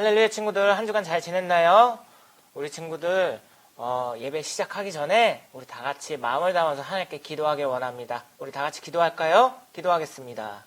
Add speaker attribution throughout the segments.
Speaker 1: 할렐루야 친구들, 한 주간 잘 지냈나요? 우리 친구들 예배 시작하기 전에 우리 다 같이 마음을 담아서 하나님께 기도하길 원합니다. 우리 다 같이 기도할까요? 기도하겠습니다.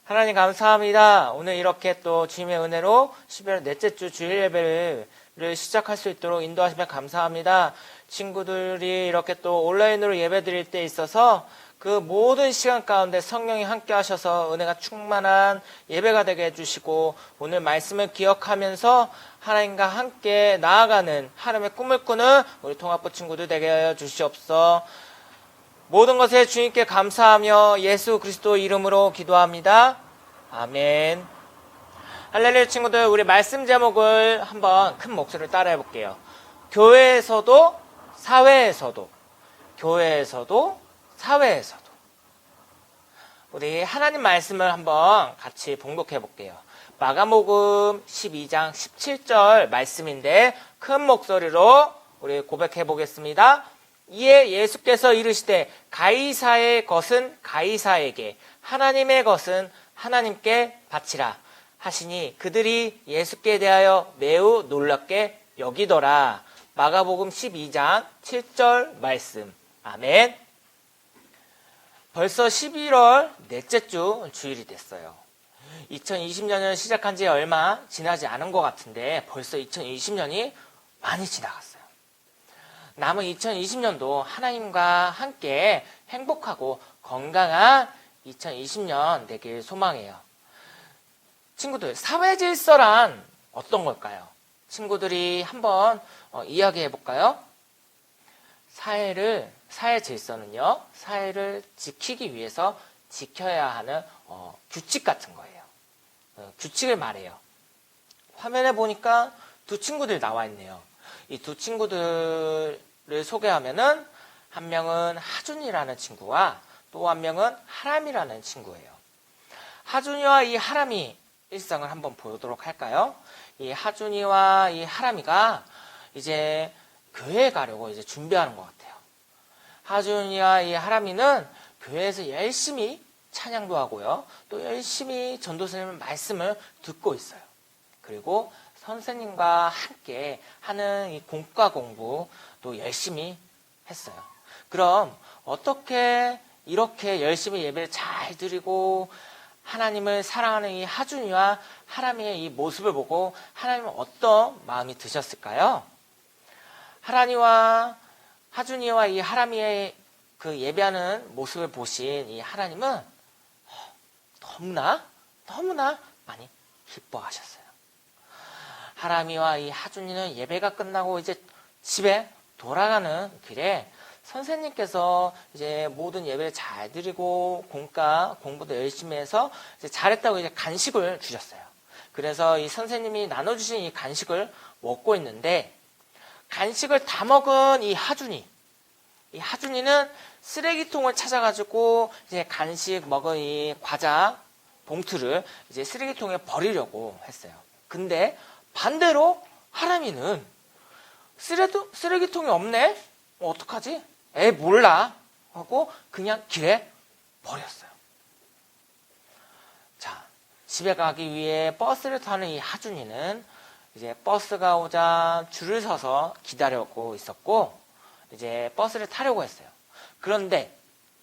Speaker 1: 하나님 감사합니다. 오늘 이렇게 또 주님의 은혜로 12월 넷째 주 주일 예배를 시작할 수 있도록 인도하시면 감사합니다. 친구들이 이렇게 또 온라인으로 예배 드릴 때 있어서 그 모든 시간 가운데 성령이 함께 하셔서 은혜가 충만한 예배가 되게 해주시고, 오늘 말씀을 기억하면서 하나님과 함께 나아가는 하나님의 꿈을 꾸는 우리 통합부 친구들 되게 하여 주시옵소서. 모든 것에 주님께 감사하며 예수 그리스도 이름으로 기도합니다. 아멘. 할렐루야 친구들, 우리 말씀 제목을 한번 큰 목소리로 따라해 볼게요. 교회에서도 사회에서도, 교회에서도 사회에서도. 우리 하나님 말씀을 한번 같이 봉독해 볼게요. 마가복음 12장 17절 말씀인데 큰 목소리로 우리 고백해 보겠습니다. 이에 예수께서 이르시되 가이사의 것은 가이사에게, 하나님의 것은 하나님께 바치라 하시니 그들이 예수께 대하여 매우 놀랍게 여기더라. 마가복음 12장 7절 말씀. 아멘. 벌써 11월 넷째 주 주일이 됐어요. 2020년을 시작한 지 얼마 지나지 않은 것 같은데 벌써 2020년이 많이 지나갔어요. 남은 2020년도 하나님과 함께 행복하고 건강한 2020년 되길 소망해요. 친구들, 사회 질서란 어떤 걸까요? 친구들이 한번 이야기해 볼까요? 사회 질서는요, 사회를 지키기 위해서 지켜야 하는 규칙 같은 거예요. 규칙을 말해요. 화면에 보니까 두 친구들이 나와 있네요. 이 두 친구들을 소개하면은 한 명은 하준이라는 친구와 또 한 명은 하람이라는 친구예요. 하준이와 이 하람이 일상을 한번 보도록 할까요? 이 하준이와 이 하람이가 이제 교회에 가려고 이제 준비하는 것 같아요. 하준이와 이 하람이는 교회에서 열심히 찬양도 하고요, 또 열심히 전도사님의 말씀을 듣고 있어요. 그리고 선생님과 함께 하는 이 공과 공부도 열심히 했어요. 그럼 어떻게 이렇게 열심히 예배를 잘 드리고 하나님을 사랑하는 이 하준이와 하람이의 이 모습을 보고 하나님은 어떤 마음이 드셨을까요? 하준이와 이 하람이의 그 예배하는 모습을 보신 이 하나님은 너무나 많이 기뻐하셨어요. 하람이와 이 하준이는 예배가 끝나고 이제 집에 돌아가는 길에 선생님께서 이제 모든 예배를 잘 드리고 공과 공부도 열심히 해서 이제 잘했다고 이제 간식을 주셨어요. 그래서 이 선생님이 나눠주신 이 간식을 먹고 있는데, 간식을 다 먹은 이 하준이는 쓰레기통을 찾아가지고 이제 간식 먹은 이 과자 봉투를 이제 쓰레기통에 버리려고 했어요. 근데 반대로 하람이는 쓰레기통이 없네? 어떡하지? 몰라 하고 그냥 길에 버렸어요. 자, 집에 가기 위해 버스를 타는 이 하준이는 이제 버스가 오자 줄을 서서 기다리고 있었고, 이제 버스를 타려고 했어요. 그런데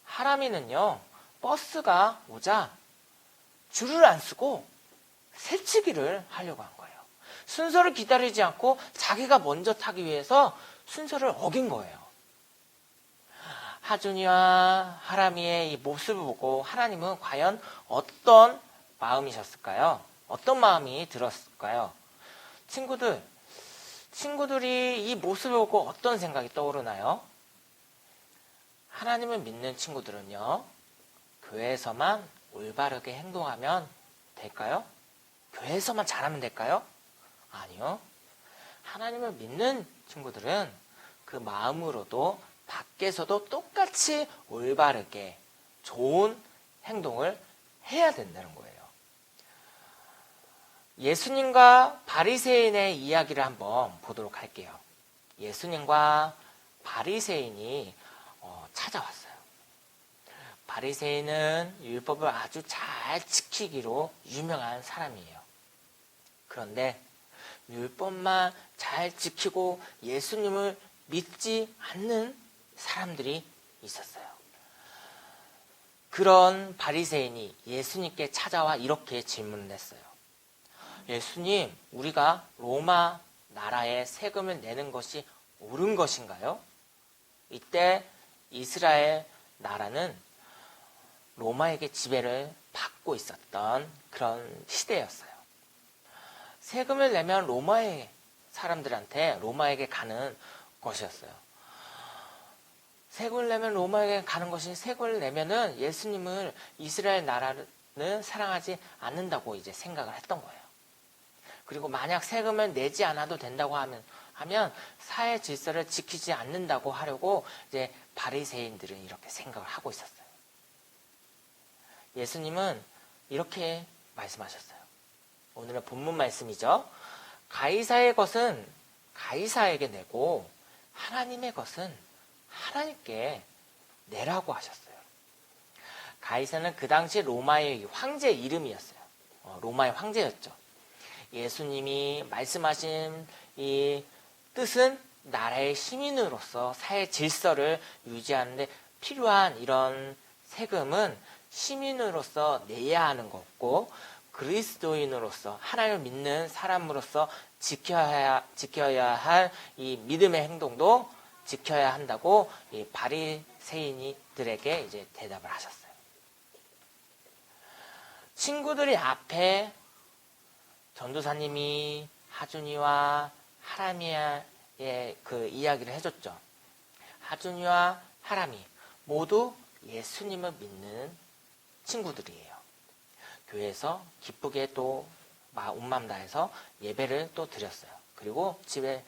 Speaker 1: 하람이는요, 버스가 오자 줄을 안 쓰고 새치기를 하려고 한 거예요. 순서를 기다리지 않고 자기가 먼저 타기 위해서 순서를 어긴 거예요. 하준이와 하람이의 이 모습을 보고 하나님은 과연 어떤 마음이셨을까요? 어떤 마음이 들었을까요? 친구들이 이 모습을 보고 어떤 생각이 떠오르나요? 하나님을 믿는 친구들은요, 교회에서만 올바르게 행동하면 될까요? 교회에서만 잘하면 될까요? 아니요. 하나님을 믿는 친구들은 그 마음으로도 밖에서도 똑같이 올바르게 좋은 행동을 해야 된다는 거예요. 예수님과 바리새인의 이야기를 한번 보도록 할게요. 예수님과 바리새인이 찾아왔어요. 바리새인은 율법을 아주 잘 지키기로 유명한 사람이에요. 그런데 율법만 잘 지키고 예수님을 믿지 않는 사람들이 있었어요. 그런 바리새인이 예수님께 찾아와 이렇게 질문을 했어요. 예수님, 우리가 로마 나라에 세금을 내는 것이 옳은 것인가요? 이때 이스라엘 나라는 로마에게 지배를 받고 있었던 그런 시대였어요. 세금을 내면 로마의 사람들한테 로마에게 가는 것이었어요. 세금을 내면 로마에게 가는 것이 하나님을 내면은 예수님을 이스라엘 나라는 사랑하지 않는다고 이제 생각을 했던 거예요. 그리고 만약 세금을 내지 않아도 된다고 하면 사회 질서를 지키지 않는다고 하려고 이제 바리새인들은 이렇게 생각을 하고 있었어요. 예수님은 이렇게 말씀하셨어요. 오늘의 본문 말씀이죠. 가이사의 것은 가이사에게 내고 하나님의 것은 하나님께 내라고 하셨어요. 가이사는 그 당시 로마의 황제 이름이었어요. 로마의 황제였죠. 예수님이 말씀하신 이 뜻은 나라의 시민으로서 사회 질서를 유지하는 데 필요한 이런 세금은 시민으로서 내야 하는 거고, 그리스도인으로서 하나님을 믿는 사람으로서 지켜야 할 이 믿음의 행동도 지켜야 한다고 이 바리새인들에게 이제 대답을 하셨어요. 친구들이 앞에 전도사님이 하준이와 하람이의 그 이야기를 해줬죠. 하준이와 하람이 모두 예수님을 믿는 친구들이에요. 교회에서 기쁘게 또 온 마음 다해서 예배를 또 드렸어요. 그리고 집에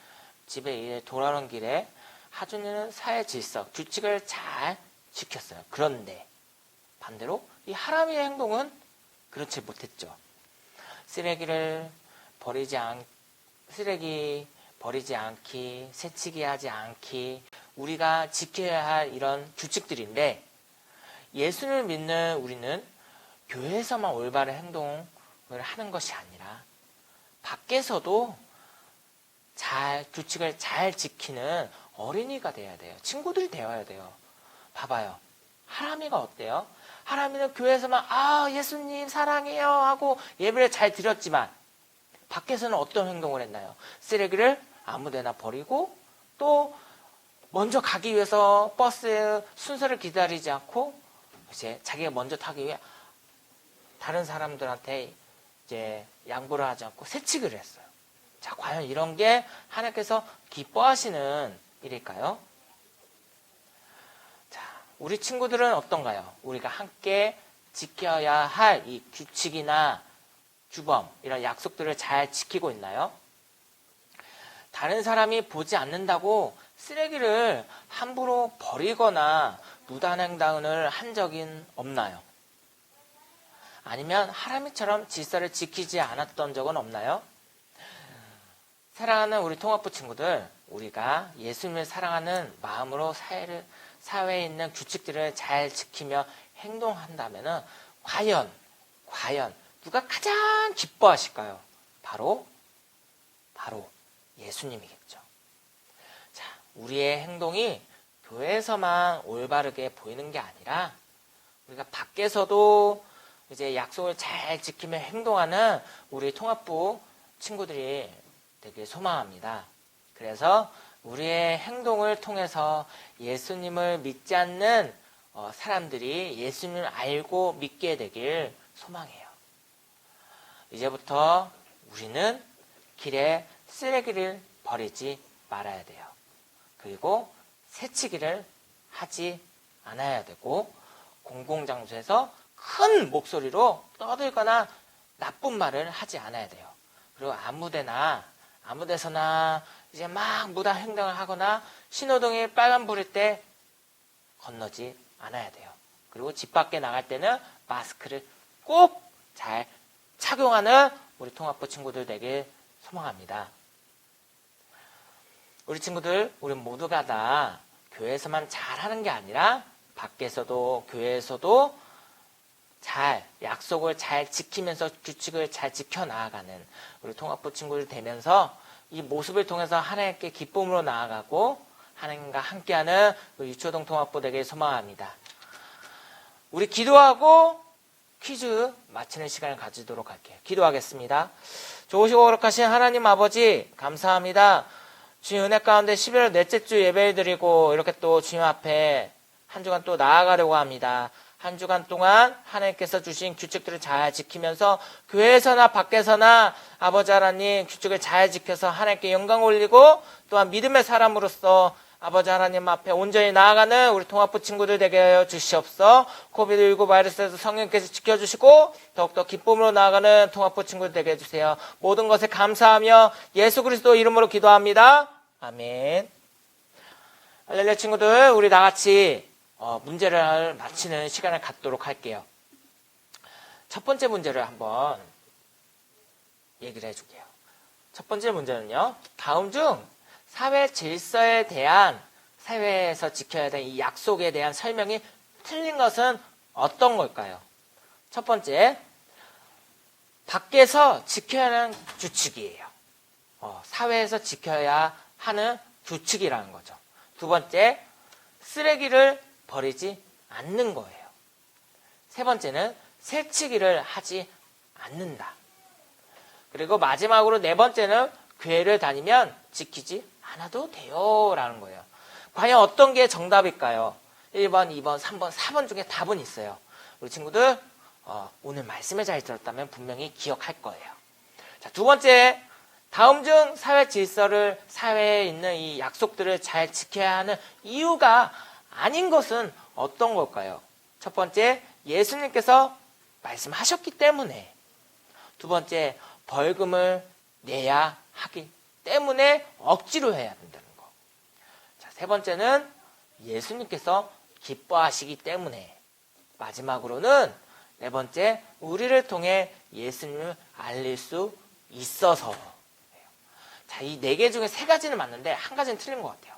Speaker 1: 돌아오는 길에 하준이는 사회 질서, 규칙을 잘 지켰어요. 그런데 반대로 이 하람이의 행동은 그렇지 못했죠. 쓰레기 버리지 않기, 새치기 하지 않기, 우리가 지켜야 할 이런 규칙들인데, 예수를 믿는 우리는 교회에서만 올바른 행동을 하는 것이 아니라 밖에서도 규칙을 잘 지키는 어린이가 돼야 돼요. 친구들이 되어야 돼요. 봐봐요. 하람이가 어때요? 하람이는 교회에서만 예수님 사랑해요 하고 예배를 잘 드렸지만 밖에서는 어떤 행동을 했나요? 쓰레기를 아무데나 버리고, 또 먼저 가기 위해서 버스 순서를 기다리지 않고 이제 자기가 먼저 타기 위해 다른 사람들한테 이제 양보를 하지 않고 새치기를 했어요. 자, 과연 이런 게 하나님께서 기뻐하시는 일일까요? 자, 우리 친구들은 어떤가요? 우리가 함께 지켜야 할 이 규칙이나 규범, 이런 약속들을 잘 지키고 있나요? 다른 사람이 보지 않는다고 쓰레기를 함부로 버리거나 무단횡단을 한 적은 없나요? 아니면 하람이처럼 질서를 지키지 않았던 적은 없나요? 사랑하는 우리 통합부 친구들, 우리가 예수님을 사랑하는 마음으로 사회에 있는 규칙들을 잘 지키며 행동한다면 과연 누가 가장 기뻐하실까요? 바로 예수님이겠죠. 자, 우리의 행동이 교회에서만 올바르게 보이는 게 아니라 우리가 밖에서도 이제 약속을 잘 지키며 행동하는 우리 통합부 친구들이 되길 소망합니다. 그래서 우리의 행동을 통해서 예수님을 믿지 않는 사람들이 예수님을 알고 믿게 되길 소망해요. 이제부터 우리는 길에 쓰레기를 버리지 말아야 돼요. 그리고 새치기를 하지 않아야 되고, 공공장소에서 큰 목소리로 떠들거나 나쁜 말을 하지 않아야 돼요. 그리고 아무데서나 이제 막 무단 횡단을 하거나 신호등이 빨간불일 때 건너지 않아야 돼요. 그리고 집 밖에 나갈 때는 마스크를 꼭 잘 착용하는 우리 통합부 친구들 되길 소망합니다. 우리 친구들, 우리 모두가 다 교회에서만 잘하는 게 아니라 밖에서도 교회에서도 약속을 잘 지키면서 규칙을 잘 지켜나가는 우리 통합부 친구들 되면서 이 모습을 통해서 하나님께 기쁨으로 나아가고 하나님과 함께하는 우리 유초동 통합부 되길 소망합니다. 우리 기도하고 퀴즈 마치는 시간을 가지도록 할게요. 기도하겠습니다. 좋으시고 거룩하신 하나님 아버지 감사합니다. 주님 은혜 가운데 11월 넷째 주 예배를 드리고 이렇게 또 주님 앞에 한 주간 또 나아가려고 합니다. 한 주간 동안 하나님께서 주신 규칙들을 잘 지키면서 교회에서나 밖에서나 아버지 하나님 규칙을 잘 지켜서 하나님께 영광 올리고 또한 믿음의 사람으로서 아버지 하나님 앞에 온전히 나아가는 우리 통합부 친구들 되게 하여 주시옵소서. 코비드19 바이러스에서 성령께서 지켜주시고 더욱더 기쁨으로 나아가는 통합부 친구들 되게 해주세요. 모든 것에 감사하며 예수 그리스도 이름으로 기도합니다. 아멘. 할렐루야 친구들, 우리 다같이 문제를 맞히는 시간을 갖도록 할게요. 첫 번째 문제를 한번 얘기를 해줄게요. 첫 번째 문제는요, 다음 중 사회 질서에 대한, 사회에서 지켜야 되는 이 약속에 대한 설명이 틀린 것은 어떤 걸까요? 첫 번째, 밖에서 지켜야 하는 규칙이에요. 사회에서 지켜야 하는 규칙이라는 거죠. 두 번째, 쓰레기를 버리지 않는 거예요. 세 번째는 새치기를 하지 않는다. 그리고 마지막으로 네 번째는 교회를 다니면 지키지 않아도 돼요 라는 거예요. 과연 어떤 게 정답일까요? 1번, 2번, 3번, 4번 중에 답은 있어요. 우리 친구들 오늘 말씀을 잘 들었다면 분명히 기억할 거예요. 자, 두 번째, 다음 중 사회 질서를, 사회에 있는 이 약속들을 잘 지켜야 하는 이유가 아닌 것은 어떤 걸까요? 첫 번째, 예수님께서 말씀하셨기 때문에. 두 번째, 벌금을 내야 하기 때문에 억지로 해야 된다는 거. 자, 세 번째는 예수님께서 기뻐하시기 때문에. 마지막으로는 네 번째, 우리를 통해 예수님을 알릴 수 있어서. 자, 이 네 개 중에 세 가지는 맞는데 한 가지는 틀린 것 같아요.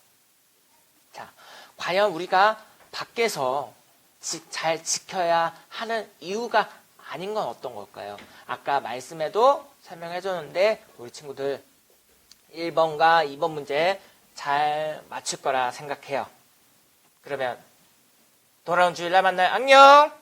Speaker 1: 자, 과연 우리가 밖에서 잘 지켜야 하는 이유가 아닌 건 어떤 걸까요? 아까 말씀에도 설명해 줬는데 우리 친구들 1번과 2번 문제 잘 맞출 거라 생각해요. 그러면 돌아온 주일날 만나요. 안녕!